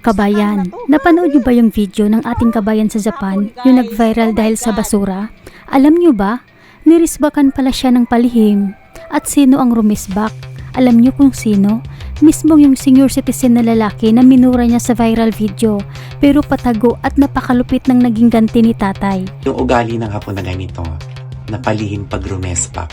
Kabayan, napanood niyo ba yung video ng ating kabayan sa Japan, yung nag-viral dahil sa basura? Alam niyo ba, nirisbakan pala siya ng palihim. At sino ang rumisbak? Alam niyo kung sino? Mismong yung senior citizen na lalaki na minura niya sa viral video, pero patago at napakalupit ng naging ganti ni tatay. Yung ugali ng hapon na ganito, na palihim pag rumesbak,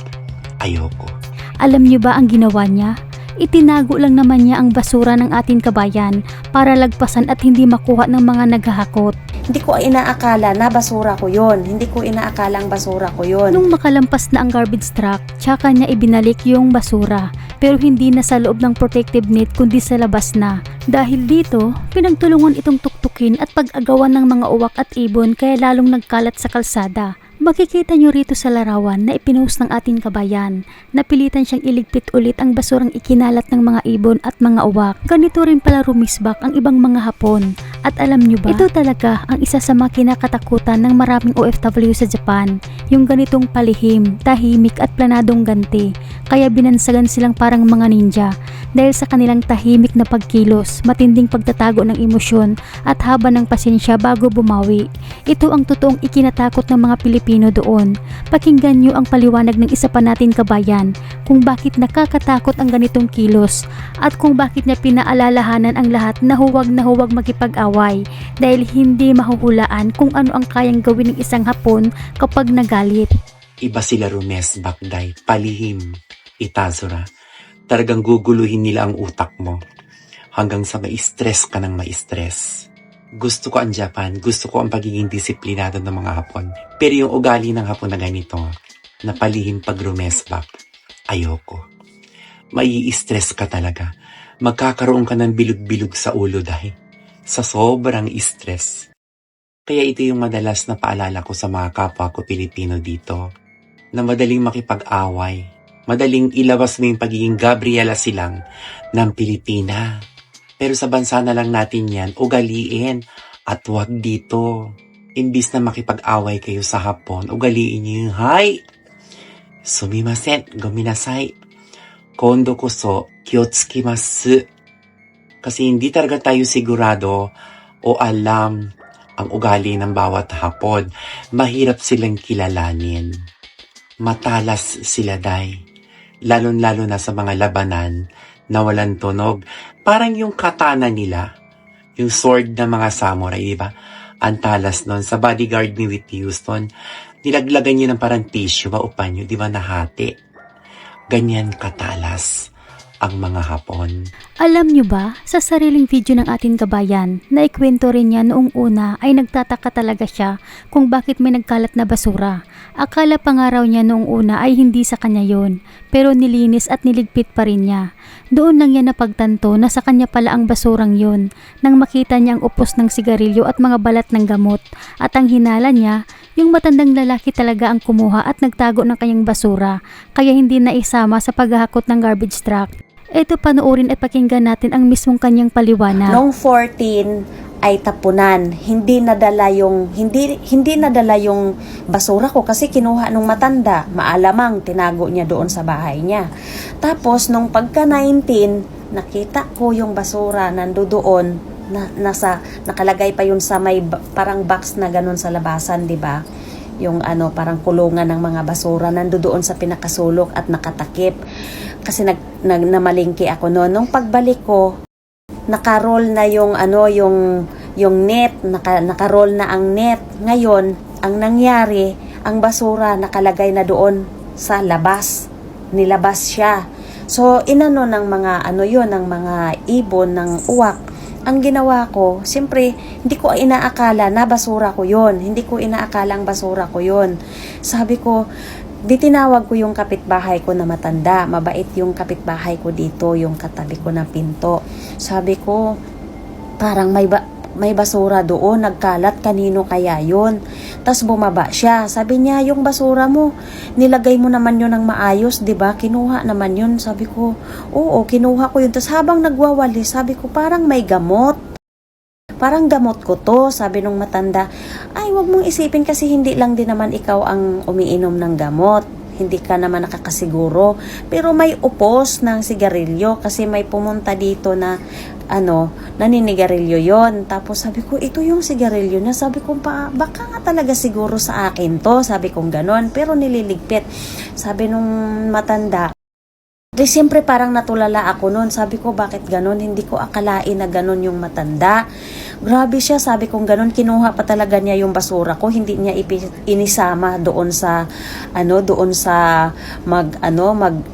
ayoko. Alam niyo ba ang ginawa niya? Itinago lang naman niya ang basura ng ating kabayan para lagpasan at hindi makuha ng mga naghahakot. Hindi ko inaakala na basura ko yon. Hindi ko inaakala ang basura ko yon. Nung makalampas na ang garbage truck, tsaka niya ibinalik yung basura. Pero hindi na sa loob ng protective net kundi sa labas na. Dahil dito, pinagtulungan itong tuktukin at pag-agawan ng mga uwak at ibon kaya lalong nagkalat sa kalsada. Makikita nyo rito sa larawan na ipinost ng ating kabayan. Napilitan siyang iligpit ulit ang basurang ikinalat ng mga ibon at mga uwak. Ganito rin pala rumisbak ang ibang mga Hapon. At alam nyo ba, ito talaga ang isa sa mga kinakatakutan ng maraming OFW sa Japan. Yung ganitong palihim, tahimik at planadong ganti. Kaya binansagan silang parang mga ninja. Dahil sa kanilang tahimik na pagkilos, matinding pagtatago ng emosyon at haba ng pasensya bago bumawi. Ito ang totoong ikinatakot ng mga Pilipino doon. Pakinggan nyo ang paliwanag ng isa pa natin kabayan kung bakit nakakatakot ang ganitong kilos at kung bakit niya pinaalalahanan ang lahat na huwag makipag-away dahil hindi mahuhulaan kung ano ang kayang gawin ng isang Hapon kapag nagalit. Iba sila rumesbak, day, palihim, itazura. Talagang guguluhin nila ang utak mo hanggang sa ma-stress ka ng ma-stress. Gusto ko ang Japan, gusto ko ang pagiging disiplinado ng mga Hapon. Pero yung ugali ng Hapon na ganito, na palihim pag rumesbak, ayoko. Mai-stress ka talaga. Magkakaroon ka ng bilog-bilog sa ulo dahil sa sobrang stress. Kaya ito yung madalas na paalala ko sa mga kapwa ko Pilipino dito, na madaling makipag-away. Madaling ilabas mo yung pagiging Gabriela Silang ng Pilipina. Pero sa bansa na lang natin yan, ugaliin. At wag dito. Imbis na makipag-away kayo sa Hapon, ugaliin nyo yung hi! Sumimasen, gominasai. Kondo koso, kyotsukimasu. Kasi hindi talaga tayo sigurado o alam ang ugali ng bawat Hapon. Mahirap silang kilalanin. Matalas sila, day. Lalo-lalo na sa mga labanan na walang tunog. Parang yung katana nila, yung sword ng mga samurai, diba? Ang talas nun. Sa bodyguard ni Whitney Houston, nilaglagan niyo ng parang tissue, maupan nyo, diba, nahati. Ganyan katalas ang mga Hapon. Alam nyo ba, sa sariling video ng ating kabayan, na ikwento rin niya noong una ay nagtataka talaga siya kung bakit may nagkalat na basura. Akala pa nga raw niya noong una ay hindi sa kanya yon, pero nilinis at niligpit pa rin niya. Doon lang niya napagtanto na sa kanya pala ang basurang yon, nang makita niya ang upos ng sigarilyo at mga balat ng gamot. At ang hinala niya, yung matandang lalaki talaga ang kumuha at nagtago ng kanyang basura, kaya hindi na isama sa paghahakot ng garbage truck. Ito, panoorin at pakinggan natin ang mismong kanyang paliwanag. Noong 14 ay tapunan. Hindi nadala yung basura ko kasi kinuha nung matanda. Maalamang tinago niya doon sa bahay niya. Tapos nung pagka 19, nakita ko yung basura nandoon nakalagay pa yun sa may parang box na ganun sa labasan, 'di ba? Yung parang kulungan ng mga basura nandoon sa pinakasulok at nakatakip. Kasi namalingki ako noon. Nung pagbalik ko, naka-roll na yung net, naka-roll na ang net. Ngayon, ang nangyari, ang basura nakalagay na doon sa labas. Nilabas siya. So, inano ng mga ng mga ibon ng uwak. Ang ginawa ko, siyempre, hindi ko inaakala na basura ko yon. Hindi ko inaakala ang basura ko yon. Sabi ko, tinawag ko yung kapitbahay ko na matanda. Mabait yung kapitbahay ko dito, yung katabi ko ng pinto. Sabi ko, parang may basura doon, nagkalat, kanino kaya yun? Tapos bumaba siya. Sabi niya, yung basura mo, nilagay mo naman yun ng maayos, diba? Kinuha naman yun. Sabi ko, oo, kinuha ko yun. Tapos habang nagwawali, sabi ko, parang may gamot. Parang gamot ko to, sabi nung matanda. Ay, wag mong isipin kasi hindi lang din naman ikaw ang umiinom ng gamot. Hindi ka naman nakakasiguro. Pero may upos ng sigarilyo kasi may pumunta dito na naninigarilyo yon. Tapos sabi ko, ito yung sigarilyo na. Sabi ko, baka nga talaga siguro sa akin to. Sabi kong ganon, pero nililigpit. Sabi nung matanda, di siyempre parang natulala ako noon. Sabi ko, bakit ganon? Hindi ko akalain na ganon yung matanda. Grabe siya, sabi kong ganon. Kinuha pa talaga niya yung basura ko. Hindi niya inisama doon sa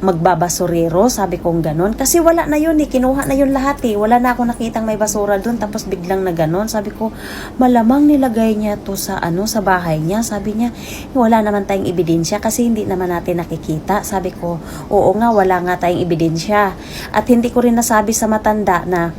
magbabasurero. Sabi kong ganon. Kasi wala na yun eh. Kinuha na yun lahat eh. Wala na ako nakitang may basura doon. Tapos biglang na ganon. Sabi ko, malamang nilagay niya to sa sa bahay niya. Sabi niya, wala naman tayong ebidensya kasi hindi naman natin nakikita. Sabi ko, oo nga, wala nga tayong ebidensya. At hindi ko rin nasabi sa matanda na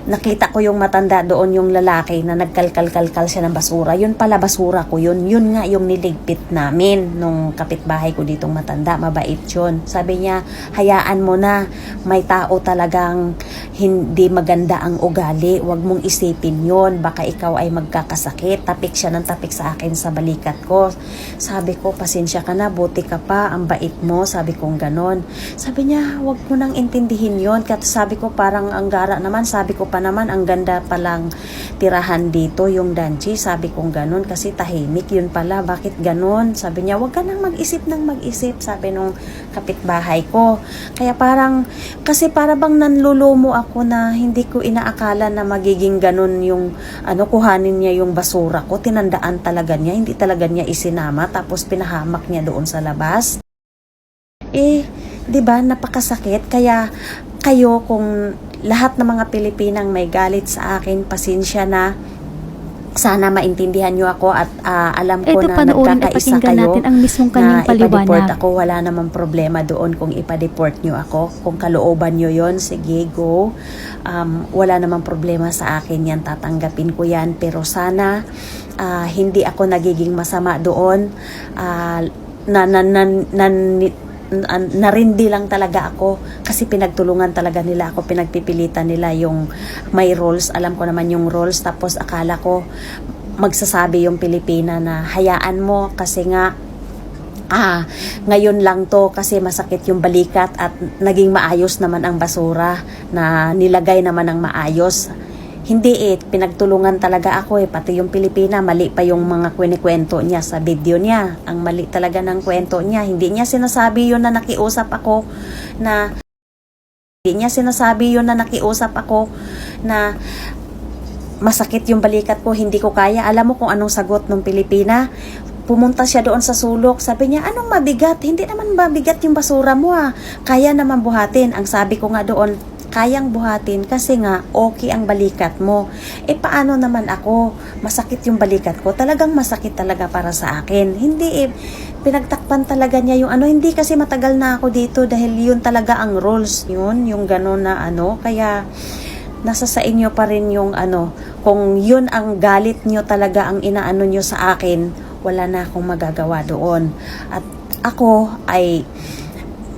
nakita ko yung matanda doon, yung lalaki na nagkalkal-kalkal siya ng basura. Yun pala basura ko yun. Yun nga yung niligpit namin nung kapitbahay ko ditong matanda. Mabait yun. Sabi niya, hayaan mo na. May tao talagang hindi maganda ang ugali. Huwag mong isipin yun. Baka ikaw ay magkakasakit. Tapik siya ng tapik sa akin sa balikat ko. Sabi ko, pasensya ka na. Buti ka pa. Ang bait mo. Sabi kong ganon. Sabi niya, huwag mo nang intindihin yun. Kasi sabi ko, parang ang gara naman. Sabi ko pa naman, ang ganda palang tirahan dito, yung Danchi. Sabi kong ganon, kasi tahimik yun pala. Bakit ganon? Sabi niya, wag ka nang mag-isip ng mag-isip. Sabi nung kapitbahay ko. Kaya parang, kasi para bang nanlulumo ako na hindi ko inaakala na magiging ganon yung, kuhanin niya yung basura ko. Tinandaan talaga niya. Hindi talaga niya isinama. Tapos pinahamak niya doon sa labas. Di ba, napakasakit. Kaya kayo, kung lahat ng mga Pilipinang may galit sa akin, pasensya na. Sana maintindihan nyo ako at alam ko Ito, na panoorin at nagkakaisa pakinggan kayo natin ang mismong kanyang na ipa-deport paliwanag. ako. Wala namang problema doon kung ipa-deport nyo ako. Kung kalooban nyo yon, sige, go. Wala namang problema sa akin yan. Tatanggapin ko yan. Pero sana hindi ako nagiging masama doon. Narindi lang talaga ako kasi pinagtulungan talaga nila ako, pinagpipilitan nila yung may roles, alam ko naman yung roles, tapos akala ko magsasabi yung Pilipina na hayaan mo kasi nga ngayon lang to kasi masakit yung balikat at naging maayos naman ang basura na nilagay naman ng maayos. Hindi pinagtulungan talaga ako pati yung Pilipina, mali pa yung mga kwento niya sa video niya. Ang mali talaga ng kwento niya. Hindi niya sinasabi yun na nakiusap ako na masakit yung balikat ko, hindi ko kaya. Alam mo kung anong sagot ng Pilipina? Pumunta siya doon sa sulok. Sabi niya, anong mabigat? Hindi naman mabigat yung basura mo Kaya naman buhatin. Ang sabi ko nga doon, kayang buhatin kasi nga okay ang balikat mo. Paano naman ako? Masakit yung balikat ko. Talagang masakit talaga para sa akin. Hindi pinagtakpan talaga niya yung hindi kasi matagal na ako dito dahil yun talaga ang rules. Yun, yung gano'n na kaya nasa sa inyo pa rin yung kung yun ang galit nyo talaga ang inaano nyo sa akin, wala na akong magagawa doon. At ako ay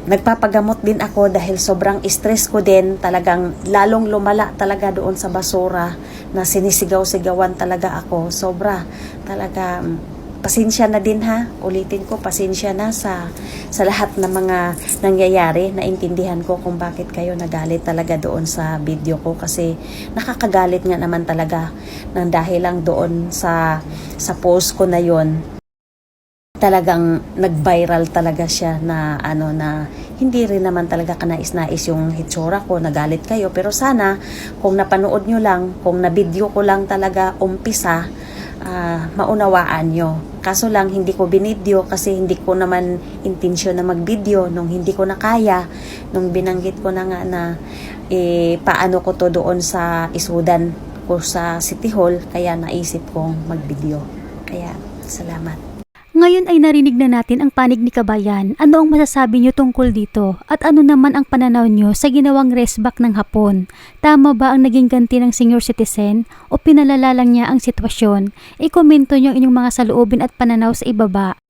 nagpapagamot din ako dahil sobrang stress ko din, talagang lalong lumala talaga doon sa basura na sinisigaw-sigawan talaga ako. Sobra talaga. Pasensya na din ulitin ko, pasensya na sa lahat ng mga nangyayari. Naintindihan ko kung bakit kayo nagalit talaga doon sa video ko kasi nakakagalit nga naman talaga nang dahil lang doon sa post ko na yon. Talagang nag-viral talaga siya na na hindi rin naman talaga kanais-nais yung hitsura ko, nagalit kayo. Pero sana kung napanood nyo lang, kung na-video ko lang talaga umpisa, maunawaan nyo. Kaso lang hindi ko binidyo kasi hindi ko naman intensyon na mag-video nung hindi ko na kaya, nung binanggit ko na nga na paano ko to doon sa isudan ko sa City Hall, kaya naisip kong mag-video. Kaya salamat. Ngayon ay narinig na natin ang panig ni Kabayan. Ano ang masasabi niyo tungkol dito? At ano naman ang pananaw niyo sa ginawang resback ng Hapon? Tama ba ang naging ganti ng senior citizen o pinalala lang niya ang sitwasyon? I-komento niyo ang inyong mga saloobin at pananaw sa ibaba.